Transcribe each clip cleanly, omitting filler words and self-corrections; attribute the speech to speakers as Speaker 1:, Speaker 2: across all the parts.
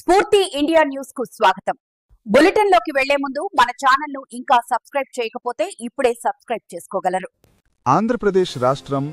Speaker 1: స్ఫూర్తి India news కు స్వాగతం. బులెటిన్ లోకి వెళ్లే ముందు మన ఛానల్ ను ఇంకా సబ్స్క్రైబ్ చేయకపోతే ఇప్పుడే సబ్స్క్రైబ్ చేసుకోగలరు.
Speaker 2: ఆంధ్రప్రదేశ్ రాష్ట్రం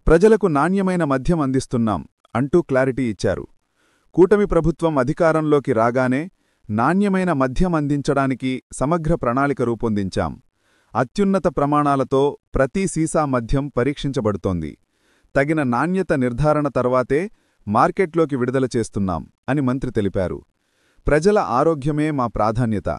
Speaker 2: ప్రజలకు నాణ్యమైన మద్యం అందిస్తున్నాం అంటూ క్లారిటీ ఇచ్చారు. కూటమి ప్రభుత్వం అధికారంలోకి రాగానే నాణ్యమైన మద్యం అందించడానికి సమగ్ర ప్రణాళిక రూపొందించాం. అత్యున్నత ప్రమాణాలతో ప్రతి సీసా మద్యం పరీక్షించబడుతోంది. తగిన నాణ్యత నిర్ధారణ తర్వాతే మార్కెట్లోకి విడుదల చేస్తున్నాం అని మంత్రి తెలిపారు. ప్రజల ఆరోగ్యమే మా ప్రాధాన్యత.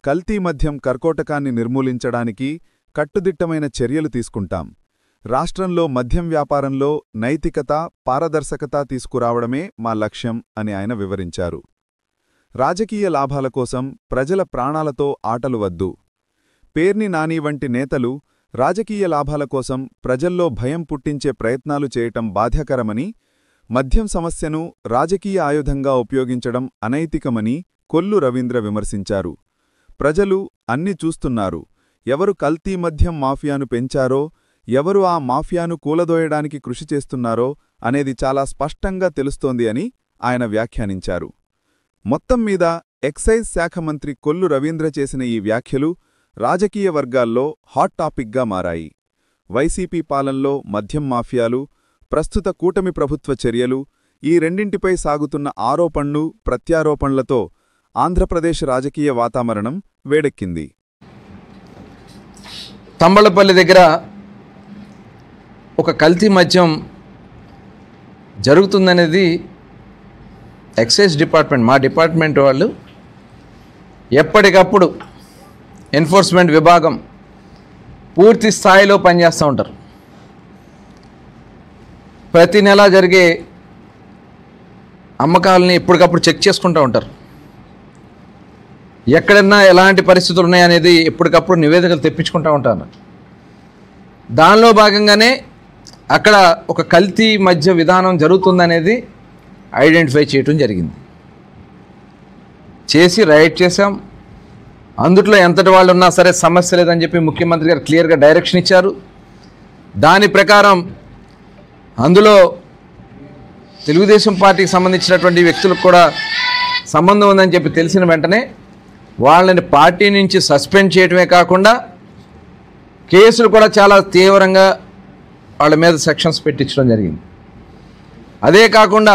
Speaker 2: కల్తీ మద్యం కర్కోటకాన్ని నిర్మూలించడానికి కట్టుదిట్టమైన చర్యలు తీసుకుంటాం. రాష్ట్రంలో మద్యం వ్యాపారంలో నైతికత, పారదర్శకత తీసుకురావడమే మా లక్ష్యం అని ఆయన వివరించారు. రాజకీయ లాభాల కోసం ప్రజల ప్రాణాలతో ఆటలు వద్దు. పేర్ని నాని వంటి నేతలు రాజకీయ లాభాల కోసం ప్రజల్లో భయం పుట్టించే ప్రయత్నాలు చేయటం బాధ్యకరమని, మద్యం సమస్యను రాజకీయ ఆయుధంగా ఉపయోగించడం అనైతికమని కొల్లు రవీంద్ర విమర్శించారు. ప్రజలు అన్ని చూస్తున్నారు. ఎవరు కల్తీ మద్యం మాఫియాను పెంచారో, ఎవరు ఆ మాఫియాను కూలదోయడానికి కృషి చేస్తున్నారో అనేది చాలా స్పష్టంగా తెలుస్తోంది అని ఆయన వ్యాఖ్యానించారు. మొత్తం మీద ఎక్సైజ్ శాఖ మంత్రి కొల్లు రవీంద్ర చేసిన ఈ వ్యాఖ్యలు రాజకీయ వర్గాల్లో హాట్ టాపిక్గా మారాయి. వైసీపీ పాలనలో మద్యం మాఫియాలు, ప్రస్తుత కూటమి ప్రభుత్వ చర్యలు, ఈ రెండింటిపై సాగుతున్న ఆరోపణలు, ప్రత్యారోపణలతో ఆంధ్రప్రదేశ్ రాజకీయ వాతావరణం వేడెక్కింది.
Speaker 3: తంబళపల్లి దగ్గర ఒక కల్తీ మద్యం జరుగుతుందనేది ఎక్సైజ్ డిపార్ట్మెంట్, మా డిపార్ట్మెంట్ వాళ్ళు ఎప్పటికప్పుడు ఎన్ఫోర్స్మెంట్ విభాగం పూర్తి స్థాయిలో పనిచేస్తూ ఉంటారు. ప్రతి నెల జరిగే అమ్మకాలని ఎప్పటికప్పుడు చెక్ చేసుకుంటూ ఉంటారు. ఎక్కడన్నా ఎలాంటి పరిస్థితులు ఉన్నాయనేది ఎప్పటికప్పుడు నివేదికలు తెప్పించుకుంటూ ఉంటారు. దానిలో భాగంగానే అక్కడ ఒక కల్తీ మద్య విధానం జరుగుతుందనేది ఐడెంటిఫై చేయటం జరిగింది. చేసి రైడ్ చేశాం. అందుట్లో ఎంతటి వాళ్ళు ఉన్నా సరే సమస్య లేదని చెప్పి ముఖ్యమంత్రి గారు క్లియర్గా డైరెక్షన్ ఇచ్చారు. దాని ప్రకారం అందులో తెలుగుదేశం పార్టీకి సంబంధించినటువంటి వ్యక్తులకు కూడా సంబంధం ఉందని చెప్పి తెలిసిన వెంటనే వాళ్ళని పార్టీ నుంచి సస్పెండ్ చేయడమే కాకుండా కేసులు కూడా చాలా తీవ్రంగా వాళ్ళ మీద సెక్షన్స్ పెట్టించడం జరిగింది. అదే కాకుండా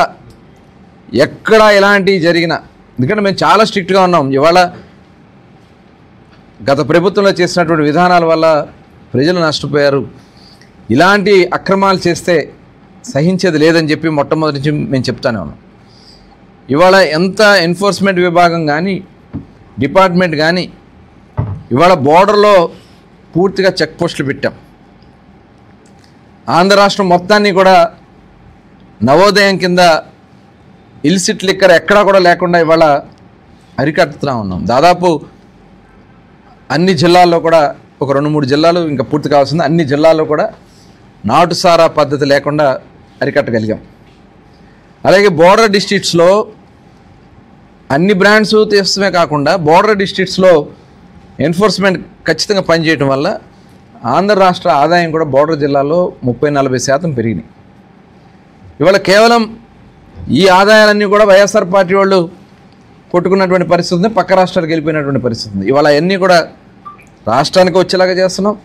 Speaker 3: ఎక్కడ ఎలాంటివి జరిగినా, ఎందుకంటే మేము చాలా స్ట్రిక్ట్గా ఉన్నాం. ఇవాళ గత ప్రభుత్వంలో చేసినటువంటి విధానాల వల్ల ప్రజలు నష్టపోయారు. ఇలాంటి అక్రమాలు చేస్తే సహించేది లేదని చెప్పి మొట్టమొదటి నుంచి మేము చెప్తానే ఉన్నాం. ఇవాళ ఎంత ఎన్ఫోర్స్మెంట్ విభాగం కానీ డిపార్ట్మెంట్ కానీ ఇవాళ బోర్డర్లో పూర్తిగా చెక్ పోస్టులు పెట్టాం. ఆంధ్ర రాష్ట్రం మొత్తాన్ని కూడా నవోదయం కింద ఇల్సిట్ లిక్కర్ ఎక్కడా కూడా లేకుండా ఇవాళ అరికట్టుతూ ఉన్నాం. దాదాపు అన్ని జిల్లాల్లో కూడా ఒక 2-3 జిల్లాలు ఇంకా పూర్తి కావాల్సింది, అన్ని జిల్లాల్లో కూడా నాటుసారా పద్ధతి లేకుండా అరికట్టగలిగాం. అలాగే బోర్డర్ డిస్ట్రిక్ట్స్లో అన్ని బ్రాండ్స్ తీస్తమే కాకుండా బోర్డర్ డిస్ట్రిక్ట్స్లో ఎన్ఫోర్స్మెంట్ ఖచ్చితంగా పనిచేయడం వల్ల ఆంధ్ర రాష్ట్ర ఆదాయం కూడా బోర్డర్ జిల్లాలో 30-40% పెరిగినాయి. ఇవాళ కేవలం ఈ ఆదాయాలన్నీ కూడా వైఎస్ఆర్ పార్టీ వాళ్ళు కొట్టుకున్నటువంటి పరిస్థితి ఉంది, పక్క రాష్ట్రాలకు వెళ్ళిపోయినటువంటి పరిస్థితి ఉంది. ఇవాళ అన్నీ కూడా రాష్ట్రానికి వచ్చేలాగా చేస్తున్నాం.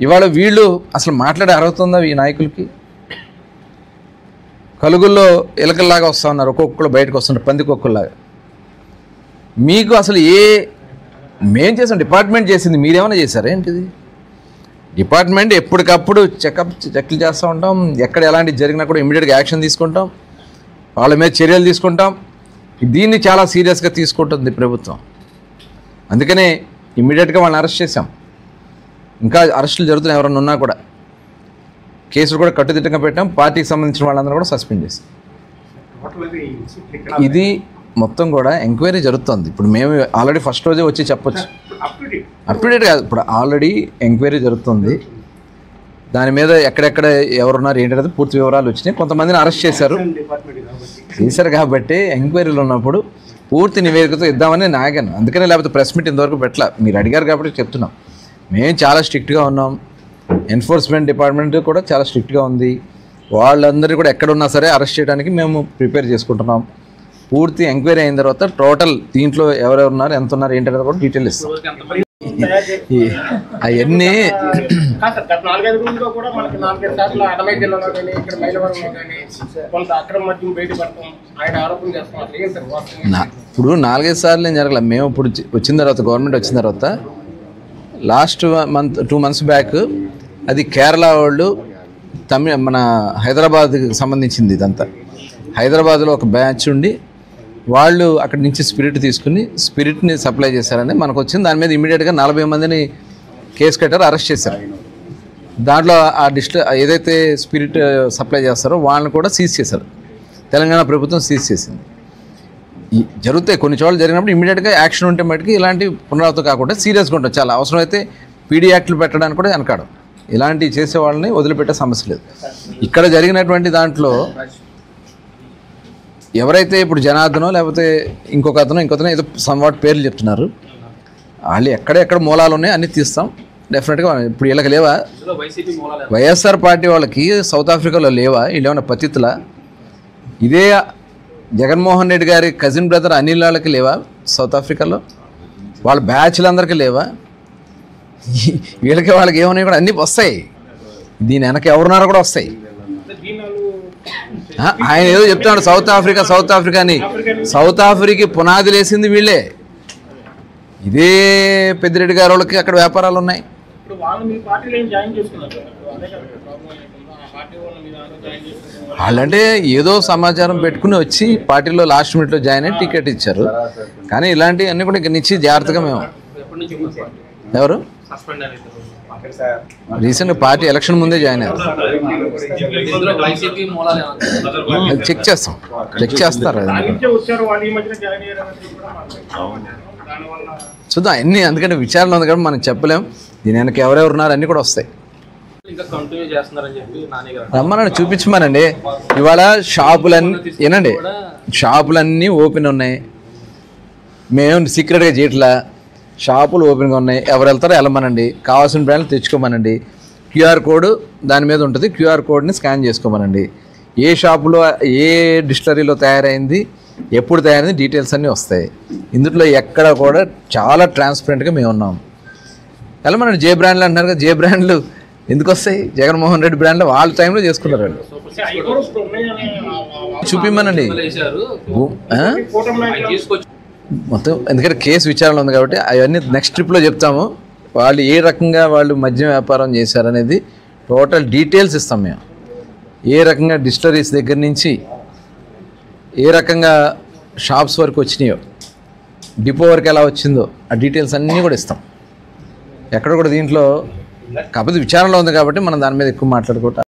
Speaker 3: ఇవాళ వీళ్ళు అసలు మాట్లాడే అర్హత ఉందా ఈ నాయకులకి? కలుగుల్లో ఎలకల్లాగా వస్తూ ఉన్నారు, ఒక్కొక్కరు బయటకు వస్తున్నారు పందికొక్కుల్లాగా. మీకు అసలు మేం చేసాం, డిపార్ట్మెంట్ చేసింది, మీరేమైనా చేశారా ఏంటిది? డిపార్ట్మెంట్ ఎప్పటికప్పుడు చెక్లు చేస్తూ ఉంటాం. ఎక్కడ ఎలాంటి జరిగినా కూడా ఇమీడియట్గా యాక్షన్ తీసుకుంటాం, వాళ్ళ మీద చర్యలు తీసుకుంటాం. దీన్ని చాలా సీరియస్గా తీసుకుంటుంది ప్రభుత్వం. అందుకనే ఇమీడియట్గా వాళ్ళని అరెస్ట్ చేశాం. ఇంకా అరెస్టులు జరుగుతున్నాయి, ఎవరైనా ఉన్నా కూడా కేసులు కూడా కట్టుదిట్టంగా పెట్టాం. పార్టీకి సంబంధించిన వాళ్ళందరూ కూడా సస్పెండ్ చేశాం. ఇది మొత్తం కూడా ఎంక్వైరీ జరుగుతుంది. ఇప్పుడు మేము ఆల్రెడీ ఫస్ట్ రోజే వచ్చి చెప్పొచ్చు, అప్ టు డేట్ కాదు, ఇప్పుడు ఆల్రెడీ ఎంక్వైరీ జరుగుతుంది. దాని మీద ఎక్కడెక్కడ ఎవరున్నారు ఏంటంటే పూర్తి వివరాలు వచ్చినాయి. కొంతమందిని అరెస్ట్ చేశారు కాబట్టి ఎంక్వైరీలు ఉన్నప్పుడు పూర్తి నివేదికతో ఇద్దామని నాగాను. అందుకనే లేకపోతే ప్రెస్ మీట్ ఇంతవరకు పెట్టలా. మీరు అడిగారు కాబట్టి చెప్తున్నాం. మేము చాలా స్ట్రిక్ట్గా ఉన్నాం. ఎన్ఫోర్స్మెంట్ డిపార్ట్మెంట్ కూడా చాలా స్ట్రిక్ట్గా ఉంది. వాళ్ళందరూ కూడా ఎక్కడున్నా సరే అరెస్ట్ చేయడానికి మేము ప్రిపేర్ చేసుకుంటున్నాం. పూర్తి ఎంక్వైరీ అయిన తర్వాత టోటల్ దీంట్లో ఎవరెవరు ఉన్నారు, ఎంత ఉన్నారు ఏంటనేది కూడా డీటెయిల్ ఇస్తాం. అవన్నీ ఇప్పుడు 4-5 సార్లు ఏం జరగలేదు. మేము ఇప్పుడు వచ్చిన తర్వాత గవర్నమెంట్ వచ్చిన తర్వాత లాస్ట్ మంత్ 2 months బ్యాక్ అది కేరళ వాళ్ళు మన హైదరాబాద్కి సంబంధించింది. ఇదంతా హైదరాబాద్లో ఒక బ్యాచ్ ఉండి వాళ్ళు అక్కడి నుంచి స్పిరిట్ తీసుకుని స్పిరిట్ని సప్లై చేశారని మనకు వచ్చింది. దాని మీద ఇమీడియట్గా 40 మందిని కేసు కట్టారు, అరెస్ట్ చేశారు. దాంట్లో ఆ ఏదైతే స్పిరిట్ సప్లై చేస్తారో వాళ్ళని కూడా సీజ్ చేశారు. తెలంగాణ ప్రభుత్వం సీజ్ చేసింది. జరుగుతాయి కొన్ని చోట్ల జరిగినప్పుడు ఇమీడియట్గా యాక్షన్ ఉంటే మటుకు ఇలాంటి పునరావృతం కాకుండా సీరియస్గా ఉంటుంది. చాలా అవసరమైతే పీడీ యాక్ట్లు పెట్టడానికి కూడా వెనకాడం. ఇలాంటివి చేసే వాళ్ళని వదిలిపెట్టే సమస్య లేదు. ఇక్కడ జరిగినటువంటి దాంట్లో ఎవరైతే ఇప్పుడు జనార్దనో లేకపోతే ఇంకొకతనో ఏదో సంవాట్ పేర్లు చెప్తున్నారు, వాళ్ళు ఎక్కడ మూలాలు ఉన్నాయో అన్నీ తీస్తాం డెఫినెట్గా. ఇప్పుడు వీళ్ళకి లేవా? వైఎస్ఆర్ పార్టీ వాళ్ళకి సౌత్ ఆఫ్రికాలో లేవా? వీళ్ళు ఏమైనా పతితులా? ఇదే జగన్మోహన్ రెడ్డి గారి కజిన్ బ్రదర్ అనిల్ వాళ్ళకి లేవా సౌత్ ఆఫ్రికాలో? వాళ్ళ బ్యాచ్లందరికీ లేవా? వీళ్ళకి వాళ్ళకి ఏమన్నా కూడా అన్నీ వస్తాయి. దీని వెనక ఎవరున్నారో కూడా వస్తాయి. ఆయన ఏదో చెప్తున్నాడు సౌత్ ఆఫ్రికా అని. సౌత్ ఆఫ్రికా పునాది లేసింది వీళ్ళే. ఇదే పెద్దిరెడ్డి గారి వాళ్ళకి అక్కడ వ్యాపారాలు ఉన్నాయి. వాళ్ళంటే ఏదో సమాచారం పెట్టుకుని వచ్చి పార్టీలో లాస్ట్ మినిట్లో జాయిన్ అయ్యి టికెట్ ఇచ్చారు. కానీ ఇలాంటివన్నీ కూడా ఇంక నిచ్చి జాగ్రత్తగా మేము ఎవరు రీసెంట్గా పార్టీ ఎలక్షన్ ముందే జాయిన్ అయ్యారు. చెక్ చేస్తారు చూద్దాం అన్నీ. అందుకంటే విచారణ ఉంది కాబట్టి మనం చెప్పలేం. దీని వెనక ఎవరెవరు ఉన్నారు అన్నీ కూడా వస్తాయి. రమ్మనండి, చూపించమనండి. ఇవాళ షాపులన్నీ ఓపెన్ ఉన్నాయి. మేము సీక్రెట్గా చేయట్లా. షాపులు ఓపెన్గా ఉన్నాయి. ఎవరు వెళ్తారో వెళ్ళమనండి. కావాల్సిన బ్రాండ్లు తెచ్చుకోమనండి. క్యూఆర్ కోడ్ దాని మీద ఉంటుంది. క్యూఆర్ కోడ్ని స్కాన్ చేసుకోమనండి. ఏ షాపులో ఏ డిస్టిలరీలో తయారైంది, ఎప్పుడు తయారైంది డీటెయిల్స్ అన్నీ వస్తాయి. ఇందులో ఎక్కడ కూడా చాలా ట్రాన్స్పరెంట్గా మేము ఉన్నాం. వెళ్ళమనండి. జే బ్రాండ్లు అంటున్నారు కదా, జే బ్రాండ్లు ఎందుకు వస్తాయి? జగన్మోహన్ రెడ్డి బ్రాండ్లు వాళ్ళ టైంలో చేసుకున్నారు వాళ్ళు. చూపిమ్మనండి మొత్తం, ఎందుకంటే కేసు విచారణ ఉంది కాబట్టి అవన్నీ నెక్స్ట్ ట్రిప్లో చెప్తాము. వాళ్ళు ఏ రకంగా వాళ్ళు మద్యం వ్యాపారం చేశారనేది టోటల్ డీటెయిల్స్ ఇస్తాం మేము. ఏ రకంగా డిస్టిలరీస్ దగ్గర నుంచి ఏ రకంగా షాప్స్ వరకు వచ్చినాయో, డిపో వరకు ఎలా వచ్చిందో ఆ డీటెయిల్స్ అన్నీ కూడా ఇస్తాం. ఎక్కడ కూడా దీంట్లో కాకపోతే విచారణలో ఉంది కాబట్టి మనం దాని మీద ఎక్కువ మాట్లాడుకోవటం